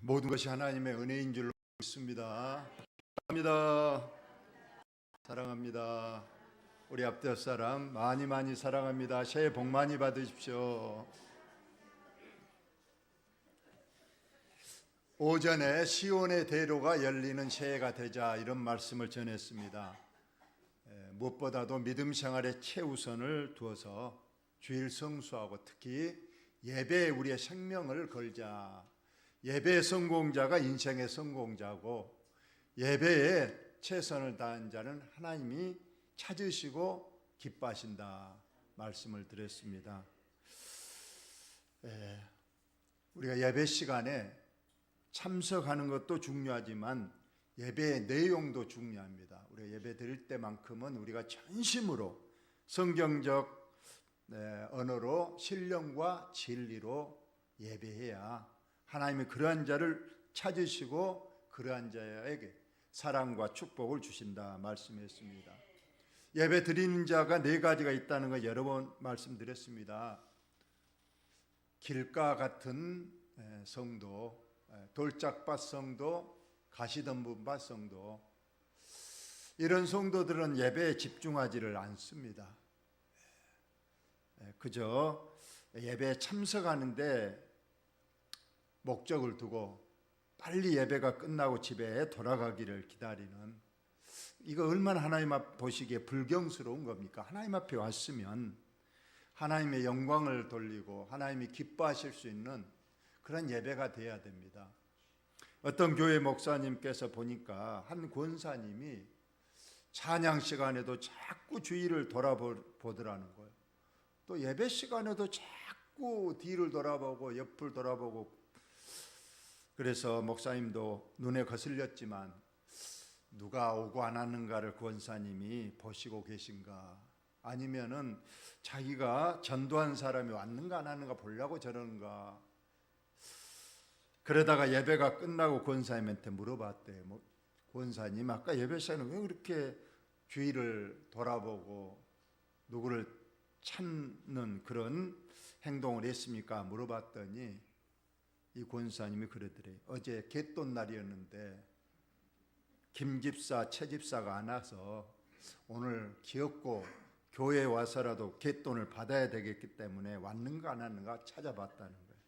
모든 것이 하나님의 은혜인 줄로 믿습니다. 사랑합니다. 사랑합니다. 우리 앞뒤 사람 많이 사랑합니다. 새해 복 많이 받으십시오. 오전에 시온의 대로가 열리는 새해가 되자 이런 말씀을 전했습니다. 무엇보다도 믿음 생활에 최우선을 두어서 주일 성수하고 특히 예배에 우리의 생명을 걸자. 예배의 성공자가 인생의 성공자고 예배에 최선을 다한 자는 하나님이 찾으시고 기뻐하신다 말씀을 드렸습니다. 우리가 예배 시간에 참석하는 것도 중요하지만 예배의 내용도 중요합니다. 우리가 예배 드릴 때만큼은 우리가 전심으로 성경적 언어로 신령과 진리로 예배해야 하나님이 그러한 자를 찾으시고 그러한 자에게 사랑과 축복을 주신다 말씀했습니다. 예배 드리는 자가 네 가지가 있다는 거 여러 번 말씀드렸습니다. 길가 같은 성도, 돌짝밭 성도, 가시덤불밭 성도, 이런 성도들은 예배에 집중하지를 않습니다. 그저 예배에 참석하는데 목적을 두고 빨리 예배가 끝나고 집에 돌아가기를 기다리는, 이거 얼마나 하나님 앞 보시기에 불경스러운 겁니까? 하나님 앞에 왔으면 하나님의 영광을 돌리고 하나님이 기뻐하실 수 있는 그런 예배가 돼야 됩니다. 어떤 교회 목사님께서 보니까 한 권사님이 찬양 시간에도 자꾸 주위를 돌아보더라는 거예요. 또 예배 시간에도 자꾸 뒤를 돌아보고 옆을 돌아보고, 그래서 목사님도 눈에 거슬렸지만 누가 오고 안 하는가를 권사님이 보시고 계신가, 아니면은 자기가 전도한 사람이 왔는가 안 왔는가 보려고 저러는가. 그러다가 예배가 끝나고 권사님한테 물어봤대요. 권사님, 아까 예배 시간에 왜 그렇게 주위를 돌아보고 누구를 찾는 그런 행동을 했습니까? 물어봤더니 이 권사님이 그러더래요. 어제 갯돈 날이었는데 김 집사, 최 집사가 안 와서 오늘 기업고 교회에 와서라도 갯돈을 받아야 되겠기 때문에 왔는가 안 왔는가 찾아봤다는 거예요.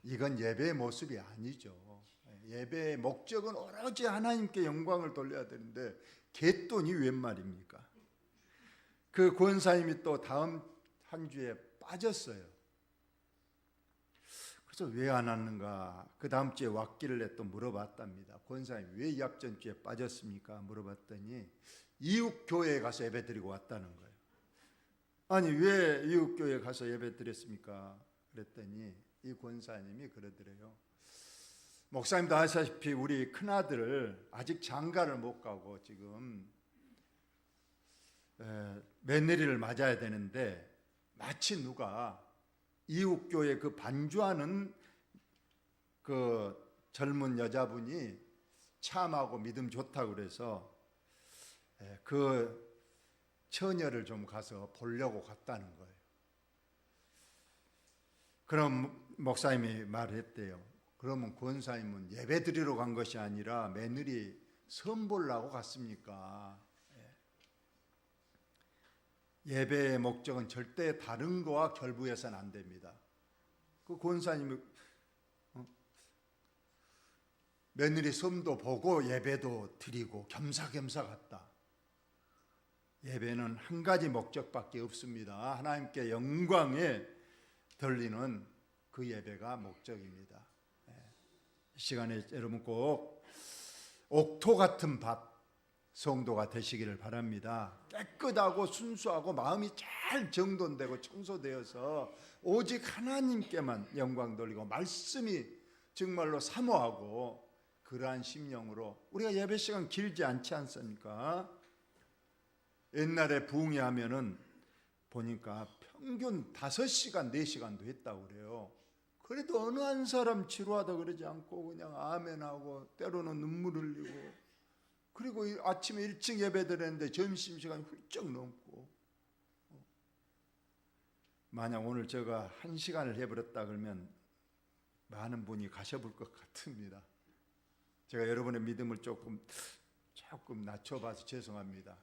이건 예배의 모습이 아니죠. 예배의 목적은 오로지 하나님께 영광을 돌려야 되는데 갯돈이 웬 말입니까? 그 권사님이 또 다음 한 주에 빠졌어요. 그래서 왜 안 왔는가? 그 다음 주에 왔길래 또 물어봤답니다. 권사님, 왜 이 앞전주에 빠졌습니까? 물어봤더니 이웃교회에 가서 예배 드리고 왔다는 거예요. 아니, 왜 이웃교회에 가서 예배 드렸습니까? 그랬더니 이 권사님이 그러더래요. 목사님도 아시다시피 우리 큰아들을 아직 장가를 못 가고 지금 며느리를 맞아야 되는데 마치 누가 이웃교회 그 반주하는 그 젊은 여자분이 참하고 믿음 좋다고 그래서 그 처녀를 좀 가서 보려고 갔다는 거예요. 그럼 목사님이 말했대요. 그러면 권사님은 예배 드리러 간 것이 아니라 며느리 선보려고 갔습니까? 예배의 목적은 절대 다른 거와 결부해서는 안 됩니다. 그 권사님이 며느리 섬도 보고 예배도 드리고 겸사겸사 갔다. 예배는 한 가지 목적밖에 없습니다. 하나님께 영광에 돌리는 그 예배가 목적입니다. 이 시간에 여러분 꼭 옥토 같은 밭 성도가 되시기를 바랍니다. 깨끗하고 순수하고 마음이 잘 정돈되고 청소되어서 오직 하나님께만 영광 돌리고 말씀이 정말로 사모하고 그러한 심령으로, 우리가 예배 시간 길지 않지 않습니까? 옛날에 부흥회 하면은 보니까 평균 5시간, 4시간도 했다고 그래요. 그래도 어느 한 사람 지루하다 그러지 않고 그냥 아멘하고 때로는 눈물 흘리고, 그리고 아침에 일찍 예배 드렸는데 점심시간이 훌쩍 넘고, 만약 오늘 제가 1시간을 해버렸다 그러면 많은 분이 가셔볼 것 같습니다. 제가 여러분의 믿음을 조금 낮춰봐서 죄송합니다.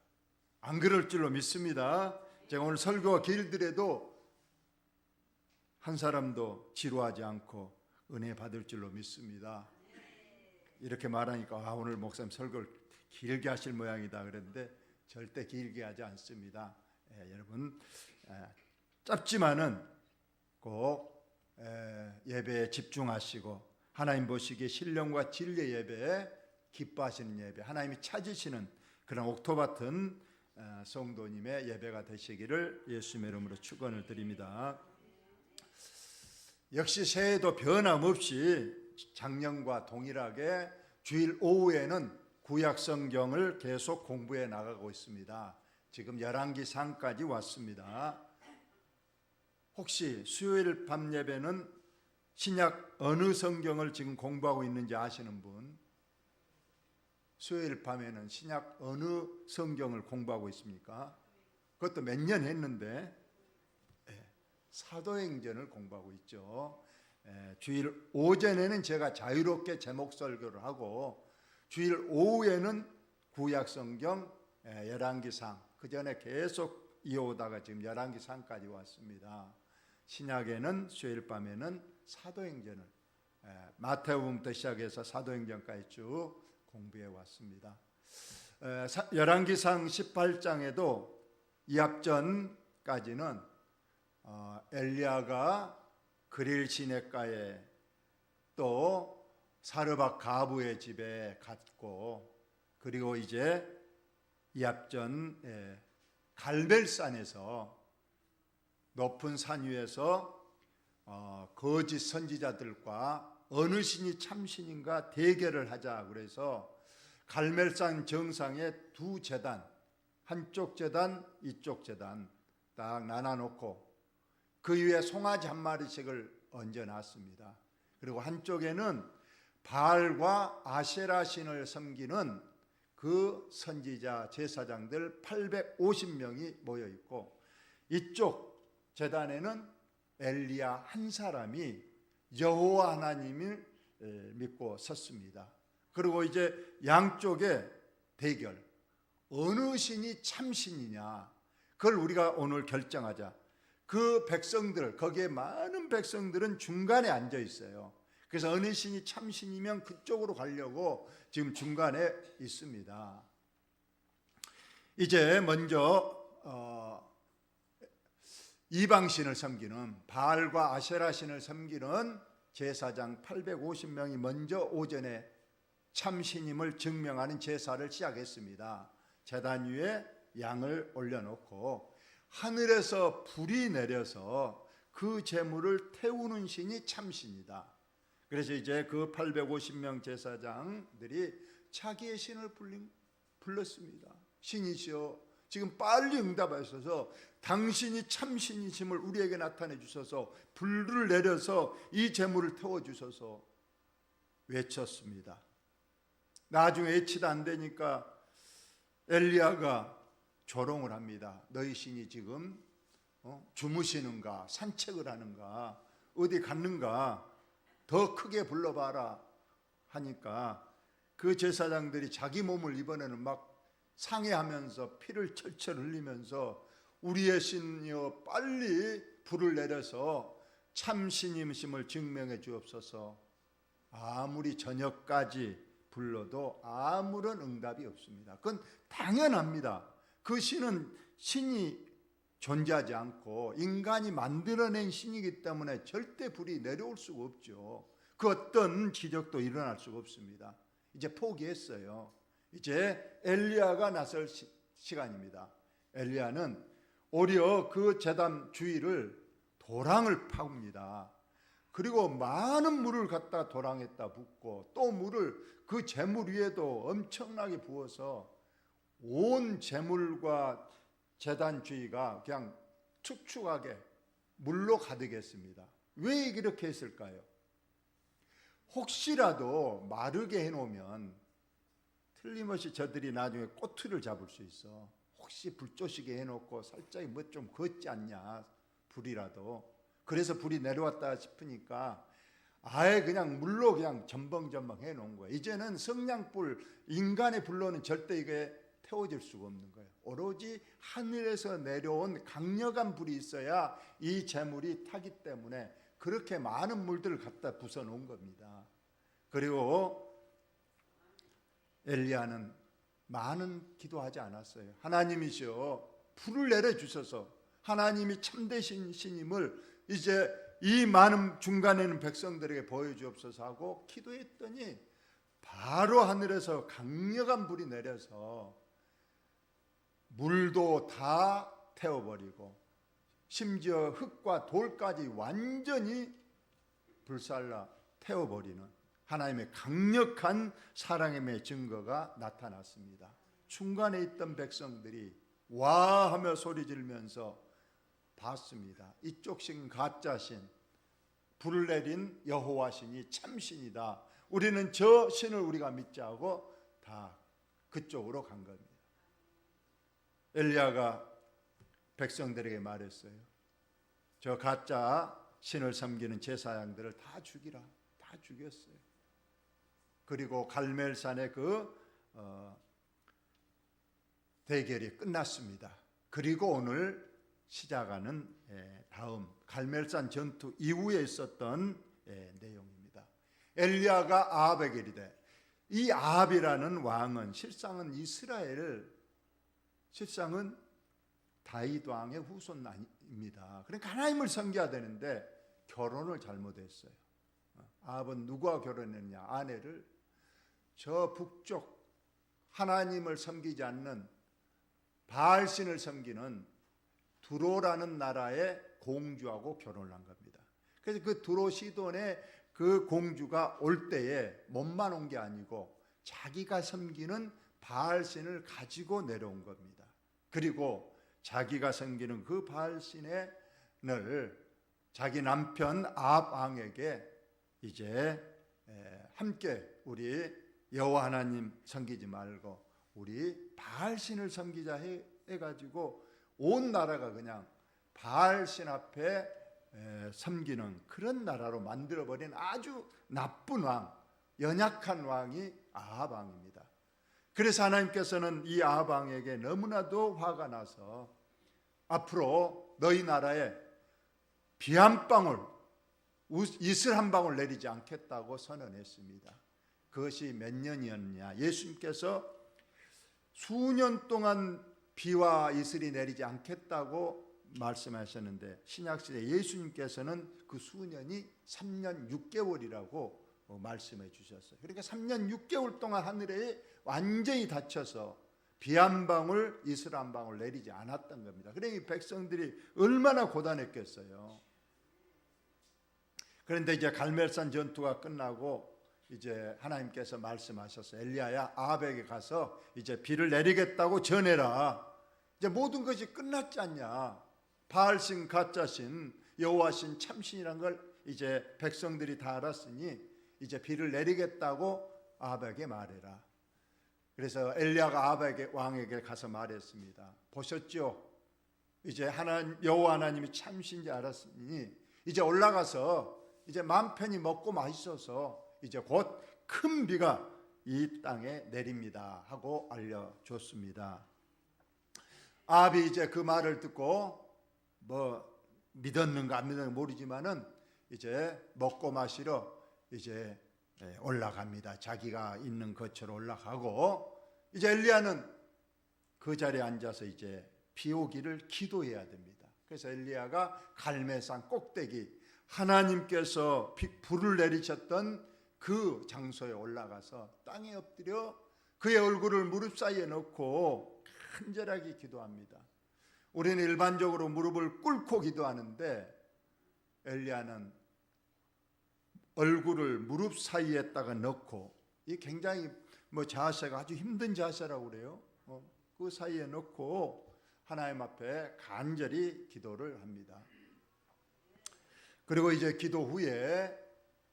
안 그럴 줄로 믿습니다. 제가 오늘 설교가 길더라도 한 사람도 지루하지 않고 은혜 받을 줄로 믿습니다. 이렇게 말하니까 오늘 목사님 설교를 길게 하실 모양이다 그랬는데 절대 길게 하지 않습니다. 여러분 짧지만은 꼭 예배에 집중하시고 하나님 보시기에 신령과 진리의 예배에 기뻐하시는 예배, 하나님이 찾으시는 그런 옥토 같은 성도님의 예배가 되시기를 예수님의 이름으로 축원을 드립니다. 역시 새해도 변함없이 작년과 동일하게 주일 오후에는 구약 성경을 계속 공부해 나가고 있습니다. 지금 열왕기상까지 왔습니다. 혹시 수요일 밤 예배는 신약 어느 성경을 지금 공부하고 있는지 아시는 분? 수요일 밤에는 신약 어느 성경을 공부하고 있습니까? 그것도 몇 년 했는데 사도행전을 공부하고 있죠. 주일 오전에는 제가 자유롭게 제목 설교를 하고 주일 오후에는 구약성경 열왕기상, 그 전에 계속 이어오다가 지금 열왕기상까지 왔습니다. 신약에는 수요일 밤에는 사도행전을 마태복음부터 시작해서 사도행전까지 쭉 공부해 왔습니다. 열왕기상 18장에도 이합전까지는 엘리야가 그릴 시냇가에 또 사르밧 가부의 집에 갔고, 그리고 이제 이합전 갈멜산에서 높은 산 위에서 거짓 선지자들과 어느 신이 참신인가 대결을 하자 그래서 갈멜산 정상에 두 제단, 한쪽 제단 이쪽 제단 딱 나눠놓고 그 위에 송아지 한 마리씩을 얹어놨습니다. 그리고 한쪽에는 바알과 아세라 신을 섬기는 그 선지자 제사장들 850명이 모여있고, 이쪽 제단에는 엘리야 한 사람이 여호와 하나님을 믿고 섰습니다. 그리고 이제 양쪽에 대결, 어느 신이 참신이냐, 그걸 우리가 오늘 결정하자. 그 백성들, 거기에 많은 백성들은 중간에 앉아 있어요. 그래서 어느 신이 참신이면 그쪽으로 가려고 지금 중간에 있습니다. 이제 먼저 이방신을 섬기는 바알과 아세라 신을 섬기는 제사장 850명이 먼저 오전에 참신임을 증명하는 제사를 시작했습니다. 제단 위에 양을 올려놓고 하늘에서 불이 내려서 그 제물을 태우는 신이 참신이다. 그래서 이제 그 850명 제사장들이 자기의 신을 불렀습니다. 신이시여, 지금 빨리 응답하셔서 당신이 참신이심을 우리에게 나타내 주셔서 불을 내려서 이 제물을 태워주셔서 외쳤습니다. 나중에 외치다 안 되니까 엘리야가 조롱을 합니다. 너희 신이 지금 주무시는가, 산책을 하는가, 어디 갔는가, 더 크게 불러봐라 하니까 그 제사장들이 자기 몸을 이번에는 막 상해하면서 피를 철철 흘리면서 우리의 신이여 빨리 불을 내려서 참신임심을 증명해 주옵소서. 아무리 저녁까지 불러도 아무런 응답이 없습니다. 그건 당연합니다. 그 신은 신이 존재하지 않고 인간이 만들어낸 신이기 때문에 절대 불이 내려올 수가 없죠. 그 어떤 기적도 일어날 수가 없습니다. 이제 포기했어요. 이제 엘리야가 나설 시간입니다. 엘리야는 오히려 그 제단 주위를 도랑을 파옵니다. 그리고 많은 물을 갖다 도랑에다 붓고 또 물을 그 제물 위에도 엄청나게 부어서 온 제물과 제단 주위가 그냥 축축하게 물로 가득했습니다. 왜 이렇게 했을까요? 혹시라도 마르게 해놓으면 틀림없이 저들이 나중에 꼬투리를 잡을 수 있어. 혹시 불조시게 해놓고 살짝 뭐 좀 걷지 않냐, 불이라도. 그래서 불이 내려왔다 싶으니까 아예 그냥 물로 그냥 전벙전벙 해놓은 거예요. 이제는 성냥불, 인간의 불로는 절대 이게 태워질 수가 없는 거예요. 오로지 하늘에서 내려온 강력한 불이 있어야 이 재물이 타기 때문에 그렇게 많은 물들을 갖다 부숴 놓은 겁니다. 그리고 엘리야는 많은 기도하지 않았어요. 하나님이시여 불을 내려주셔서, 하나님이 참되신 신임을 이제 이 많은 중간에는 백성들에게 보여주옵소서 하고 기도했더니 바로 하늘에서 강력한 불이 내려서 물도 다 태워버리고 심지어 흙과 돌까지 완전히 불살라 태워버리는 하나님의 강력한 사랑의 증거가 나타났습니다. 중간에 있던 백성들이 와 하며 소리 지르면서 봤습니다. 이쪽 신 가짜신, 불을 내린 여호와 신이 참신이다. 우리는 저 신을 우리가 믿자 하고 다 그쪽으로 간 겁니다. 엘리야가 백성들에게 말했어요. 저 가짜 신을 섬기는 제사장들을 다 죽이라. 다 죽였어요. 그리고 갈멜산의 그 대결이 끝났습니다. 그리고 오늘 시작하는 다음 갈멜산 전투 이후에 있었던 내용입니다. 엘리야가 아합에게 이르되, 이 아합이라는 왕은 실상은 실상은 다윗 왕의 후손입니다. 그러니까 하나님을 섬겨야 되는데 결혼을 잘못했어요. 아합은 누구와 결혼했냐? 아내를 저 북쪽 하나님을 섬기지 않는 바알신을 섬기는 두로라는 나라의 공주하고 결혼을 한 겁니다. 그래서 그 두로 시돈의 그 공주가 올 때에 몸만 온 게 아니고 자기가 섬기는 바알신을 가지고 내려온 겁니다. 그리고 자기가 섬기는 그 바알신을 자기 남편 아합 왕에게 이제 함께 우리 여호와 하나님 섬기지 말고 우리 바알신을 섬기자 해가지고 온 나라가 그냥 바알신 앞에 섬기는 그런 나라로 만들어버린 아주 나쁜 왕, 연약한 왕이 아합 왕입니다. 그래서 하나님께서는 이 아합 왕에게 너무나도 화가 나서 앞으로 너희 나라에 비 한 방울, 이슬 한 방울 내리지 않겠다고 선언했습니다. 그것이 몇 년이었냐? 예수님께서 수년 동안 비와 이슬이 내리지 않겠다고 말씀하셨는데 신약시대 예수님께서는 그 수년이 3년 6개월이라고 말씀해 주셨어요. 그러니까 3년 6개월 동안 하늘에 완전히 닫혀서 비 한 방울, 이슬 한 방울 내리지 않았던 겁니다. 그러니 백성들이 얼마나 고단했겠어요. 그런데 이제 갈멜산 전투가 끝나고 이제 하나님께서 말씀하셨어요. 엘리야야, 아합에게 가서 이제 비를 내리겠다고 전해라. 이제 모든 것이 끝났지 않냐? 바알신, 가짜신, 여호와신, 참신이란 걸 이제 백성들이 다 알았으니 이제 비를 내리겠다고 아합에게 말해라. 그래서 엘리야가 아합에게 왕에게 가서 말했습니다. 보셨죠? 이제 여호와 하나님이 참신지 알았으니 이제 올라가서 이제 마음 편히 먹고 마셔서 이제 곧 큰 비가 이 땅에 내립니다 하고 알려줬습니다. 아합이 이제 그 말을 듣고 뭐 믿었는가 안 믿었는가 모르지만은 이제 먹고 마시러 이제 올라갑니다. 자기가 있는 거처로 올라가고 이제 엘리야는 그 자리에 앉아서 이제 비 오기를 기도해야 됩니다. 그래서 엘리야가 갈멜산 꼭대기 하나님께서 불을 내리셨던 그 장소에 올라가서 땅에 엎드려 그의 얼굴을 무릎 사이에 넣고 간절하게 기도합니다. 우리는 일반적으로 무릎을 꿇고 기도하는데 엘리야는 얼굴을 무릎 사이에다가 넣고 이 굉장히 자세가 아주 힘든 자세라고 그래요. 그 사이에 넣고 하나님 앞에 간절히 기도를 합니다. 그리고 이제 기도 후에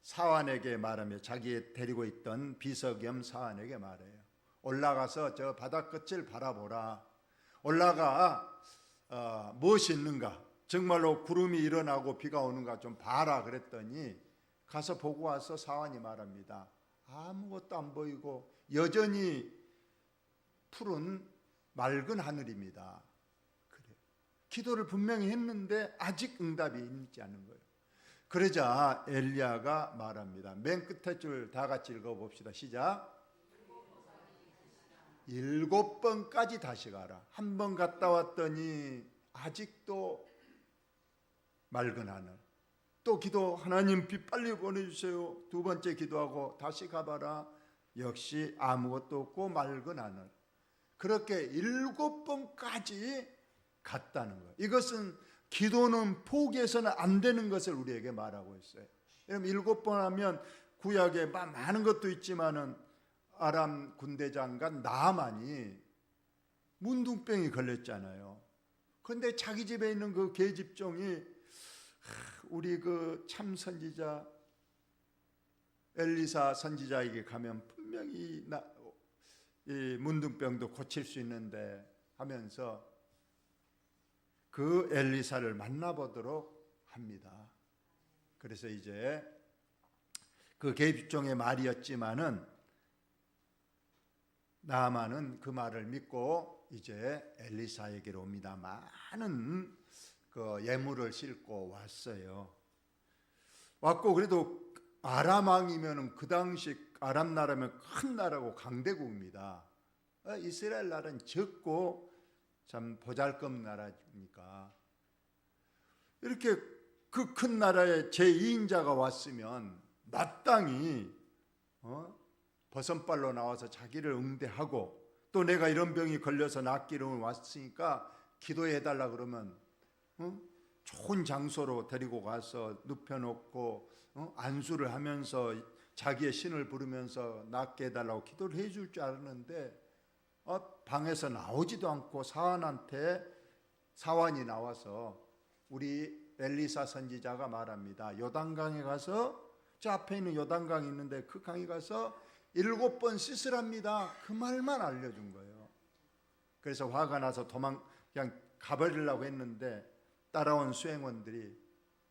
사환에게 말하며 자기 데리고 있던 비서 겸 사환에게 말해요. 올라가서 저 바다 끝을 바라보라. 올라가 무엇이 있는가? 정말로 구름이 일어나고 비가 오는가 좀 봐라 그랬더니 가서 보고 와서 사환이 말합니다. 아무것도 안 보이고 여전히 푸른 맑은 하늘입니다. 그래. 기도를 분명히 했는데 아직 응답이 있지 않은 거예요. 그러자 엘리야가 말합니다. 맨 끝에 줄 다 같이 읽어봅시다. 시작. 7번까지 다시 가라. 한 번 갔다 왔더니 아직도 맑은 하늘. 또 기도, 하나님 비 빨리 보내주세요. 2번째 기도하고 다시 가봐라. 역시 아무것도 없고 맑은 하늘. 그렇게 7번까지 갔다는 거예요. 이것은 기도는 포기해서는 안 되는 것을 우리에게 말하고 있어요. 여러분 7번 하면 구약에 많은 것도 있지만은 아람 군대장관 나아만이 문둥병이 걸렸잖아요. 그런데 자기 집에 있는 그 계집종이 우리 그 참 선지자 엘리사 선지자에게 가면 분명히 이 문둥병도 고칠 수 있는데 하면서 그 엘리사를 만나보도록 합니다. 그래서 이제 그 계집종의 말이었지만은 나아만은 그 말을 믿고 이제 엘리사에게로 옵니다. 많은 그 예물을 싣고 왔어요. 왔고 그래도 아람 왕이면은 그 당시 아람 나라면 큰 나라고 강대국입니다. 이스라엘 나라는 적고 참 보잘것 나라니까 이렇게 그 큰 나라에 제2인자가 왔으면 마땅히 버선발로 나와서 자기를 응대하고 또 내가 이런 병이 걸려서 낫기를 왔으니까 기도해달라 그러면 좋은 장소로 데리고 가서 눕혀놓고 안수를 하면서 자기의 신을 부르면서 낫게 해달라고 기도를 해줄 줄 알았는데 방에서 나오지도 않고 사환이 나와서 우리 엘리사 선지자가 말합니다. 요단강에 가서 저 앞에 있는 요단강이 있는데 그 강에 가서 7번 씻으랍니다. 그 말만 알려준 거예요. 그래서 화가 나서 그냥 가버리려고 했는데 따라온 수행원들이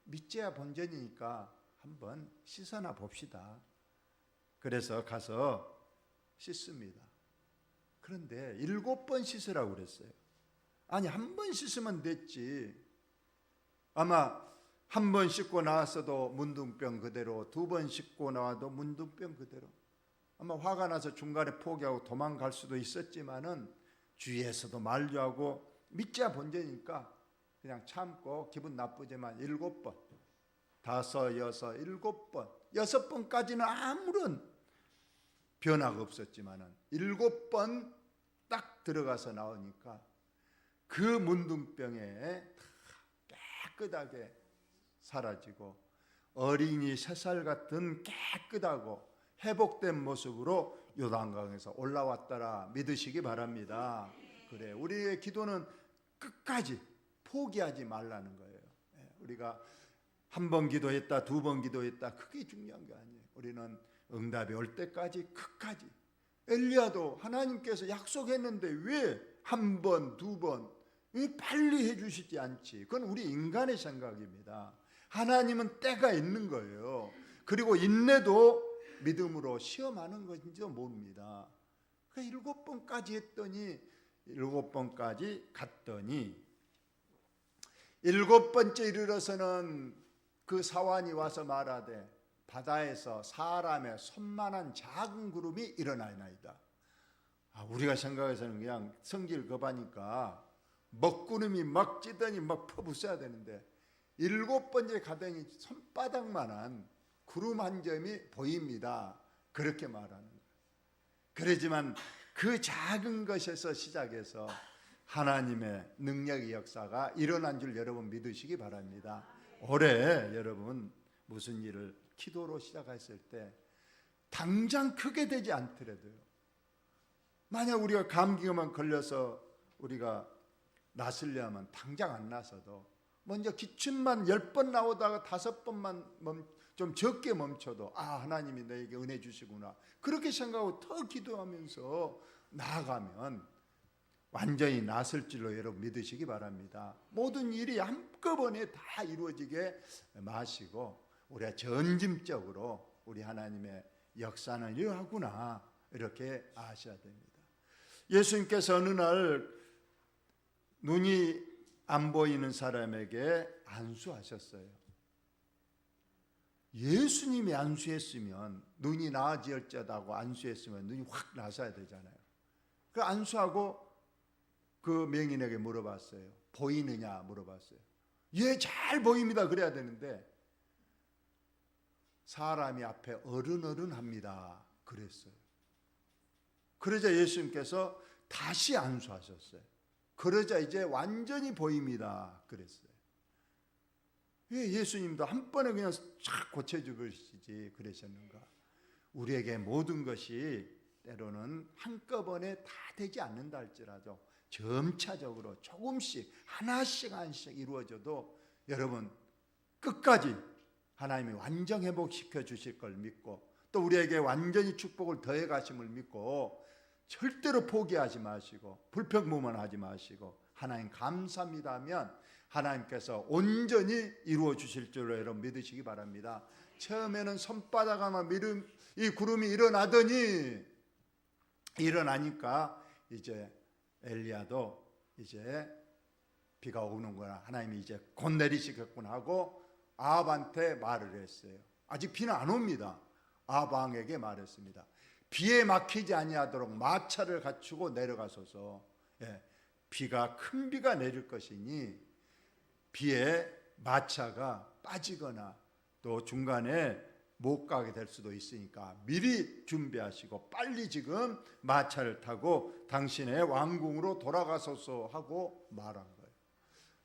믿져야 본전이니까 한번 씻어나 봅시다. 그래서 가서 씻습니다. 그런데 7번 씻으라고 그랬어요. 아니 한 번 씻으면 됐지. 아마 한 번 씻고 나왔어도 문둥병 그대로, 2번 씻고 나와도 문둥병 그대로. 아마 화가 나서 중간에 포기하고 도망갈 수도 있었지만은 주위에서도 만류하고 믿자 본전이니까 그냥 참고 기분 나쁘지만 7번, 5, 6, 7번, 6번까지는 아무런 변화가 없었지만은 7번 딱 들어가서 나오니까 그 문둥병에 깨끗하게 사라지고 어린이 3살 같은 깨끗하고 회복된 모습으로 요단강에서 올라왔더라 믿으시기 바랍니다. 그래, 우리의 기도는 끝까지 포기하지 말라는 거예요. 우리가 한 번 기도했다, 2번 기도했다, 그게 중요한 게 아니에요. 우리는 응답이 올 때까지 끝까지. 엘리야도 하나님께서 약속했는데 왜 한 번, 2번 왜 빨리 해주시지 않지? 그건 우리 인간의 생각입니다. 하나님은 때가 있는 거예요. 그리고 인내도 믿음으로 시험하는 것인지도 모릅니다. 7번까지 했더니 7번까지 갔더니 7번째 이르러서는 그 사환이 와서 말하되 바다에서 사람의 손만한 작은 구름이 일어나나이다. 우리가 생각해서는 그냥 성질 급하니까 먹구름이 막 찌더니 막 퍼부숴야 되는데 7번째 가더니 손바닥만한 구름 한 점이 보입니다. 그렇게 말하는 거예요. 그러지만 그 작은 것에서 시작해서 하나님의 능력의 역사가 일어난 줄 여러분 믿으시기 바랍니다. 올해 여러분 무슨 일을 기도로 시작했을 때 당장 크게 되지 않더라도요. 만약 우리가 감기만 걸려서 우리가 나으려면 당장 안 나서도 먼저 기침만 10번 나오다가 5번만 좀 적게 멈춰도 하나님이 너에게 은혜 주시구나 그렇게 생각하고 더 기도하면서 나아가면 완전히 나설 줄로 여러분 믿으시기 바랍니다. 모든 일이 한꺼번에 다 이루어지게 마시고 우리가 전심적으로 우리 하나님의 역사는 이러하구나 이렇게 아셔야 됩니다. 예수님께서 어느 날 눈이 안 보이는 사람에게 안수하셨어요. 예수님이 안수했으면 눈이 나아질지어다고 안수했으면 눈이 확 나서야 되잖아요. 그 안수하고 그 명인에게 물어봤어요. 보이느냐 물어봤어요. 예, 잘 보입니다 그래야 되는데 사람이 앞에 어른어른합니다 그랬어요. 그러자 예수님께서 다시 안수하셨어요. 그러자 이제 완전히 보입니다 그랬어요. 왜 예수님도 한 번에 그냥 쫙 고쳐주시지 그러셨는가? 우리에게 모든 것이 때로는 한꺼번에 다 되지 않는다 할지라도 점차적으로 조금씩 하나씩 이루어져도 여러분 끝까지 하나님이 완전 회복시켜 주실 걸 믿고 또 우리에게 완전히 축복을 더해 가심을 믿고 절대로 포기하지 마시고 불평불만하지 마시고 하나님 감사합니다 하면 하나님께서 온전히 이루어 주실 줄로 여러분 믿으시기 바랍니다. 처음에는 손바닥 하나 이 구름이 일어나니까 이제 엘리야도 이제 비가 오는구나 하나님이 이제 곧 내리시겠구나 하고 아합한테 말을 했어요. 아직 비는 안 옵니다. 아합 왕에게 말했습니다. 비에 막히지 아니하도록 마차를 갖추고 내려가소서. 비가 큰 비가 내릴 것이니 비에 마차가 빠지거나 또 중간에 못 가게 될 수도 있으니까 미리 준비하시고 빨리 지금 마차를 타고 당신의 왕궁으로 돌아가소서 하고 말한 거예요.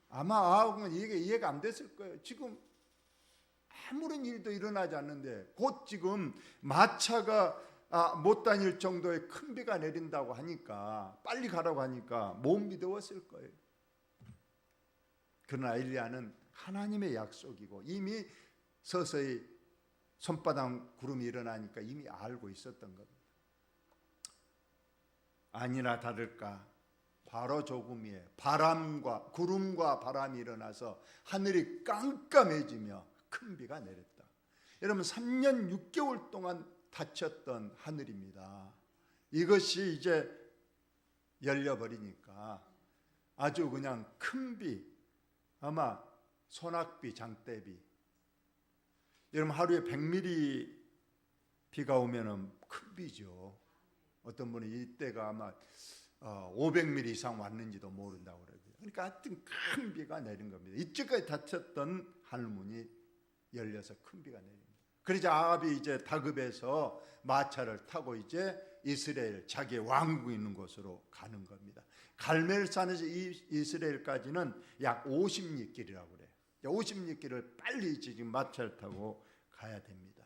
아마 아합은 이게 이해가 안 됐을 거예요. 지금 아무런 일도 일어나지 않는데 곧 지금 마차가 못 다닐 정도의 큰 비가 내린다고 하니까 빨리 가라고 하니까 못 믿었을 거예요. 그러나 엘리야는 하나님의 약속이고 이미 서서히 손바닥 구름이 일어나니까 이미 알고 있었던 겁니다. 아니나 다를까 바로 조금 후에 구름과 바람이 일어나서 하늘이 깜깜해지며 큰 비가 내렸다. 여러분 3년 6개월 동안 닫혔던 하늘입니다. 이것이 이제 열려버리니까 아주 그냥 큰 비, 아마 소낙비, 장대비. 여러분 하루에 100mm 비가 오면은 큰 비죠. 어떤 분은 이때가 아마 500mm 이상 왔는지도 모른다고 그래요. 그러니까 하여튼 큰 비가 내린 겁니다. 이쪽까지 닫혔던 하늘문이 열려서 큰 비가 내립니다. 그러자 아합이 이제 다급해서 마차를 타고 이제 이스라엘 자기의 왕국이 있는 곳으로 가는 겁니다. 갈멜산에서 이스라엘까지는 약 50리길이라고 그래요. 50리길을 빨리 지금 마차를 타고 가야 됩니다.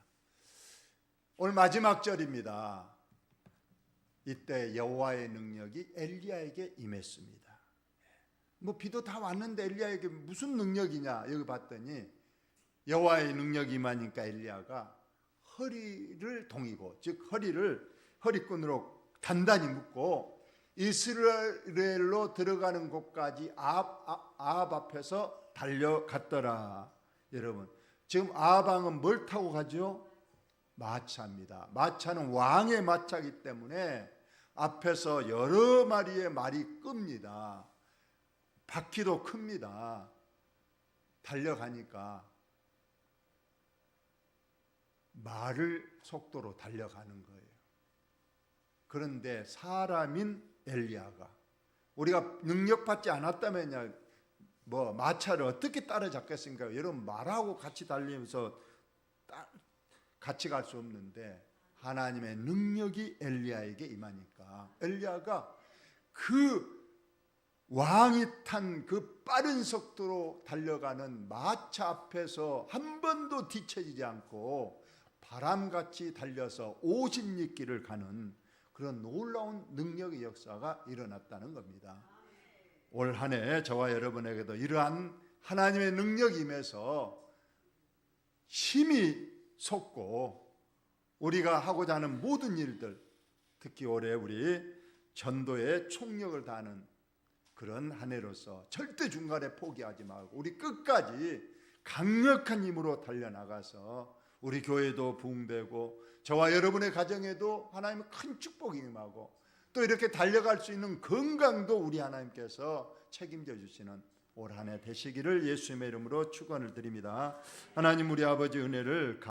오늘 마지막 절입니다. 이때 여호와의 능력이 엘리야에게 임했습니다. 뭐 비도 다 왔는데 엘리야에게 무슨 능력이냐 여기 봤더니 여호와의 능력이 임하니까 엘리야가 허리를 동이고 즉 허리끈으로 단단히 묶고 이스라엘로 들어가는 곳까지 아합 앞에서 달려갔더라. 여러분 지금 아합 왕은 뭘 타고 가죠? 마차입니다. 마차는 왕의 마차이기 때문에 앞에서 여러 마리의 말이 끕니다. 바퀴도 큽니다. 달려가니까 말을 속도로 달려가는 거예요. 그런데 사람인 엘리야가 우리가 능력받지 않았다면요 뭐 마차를 어떻게 따라잡겠습니까? 여러분 말하고 같이 달리면서 같이 갈 수 없는데 하나님의 능력이 엘리야에게 임하니까 엘리야가 그 왕이 탄 그 빠른 속도로 달려가는 마차 앞에서 한 번도 뒤처지지 않고 바람같이 달려서 50리길을 가는 그런 놀라운 능력의 역사가 일어났다는 겁니다. 올 한 해 저와 여러분에게도 이러한 하나님의 능력이 임해서 힘이 솟고 우리가 하고자 하는 모든 일들, 특히 올해 우리 전도에 총력을 다하는 그런 한 해로서 절대 중간에 포기하지 말고 우리 끝까지 강력한 힘으로 달려나가서 우리 교회도 부흥되고 저와 여러분의 가정에도 하나님의 큰 축복이 임하고 또 이렇게 달려갈 수 있는 건강도 우리 하나님께서 책임져 주시는 올 한 해 되시기를 예수님의 이름으로 축원을 드립니다. 하나님 우리 아버지 은혜를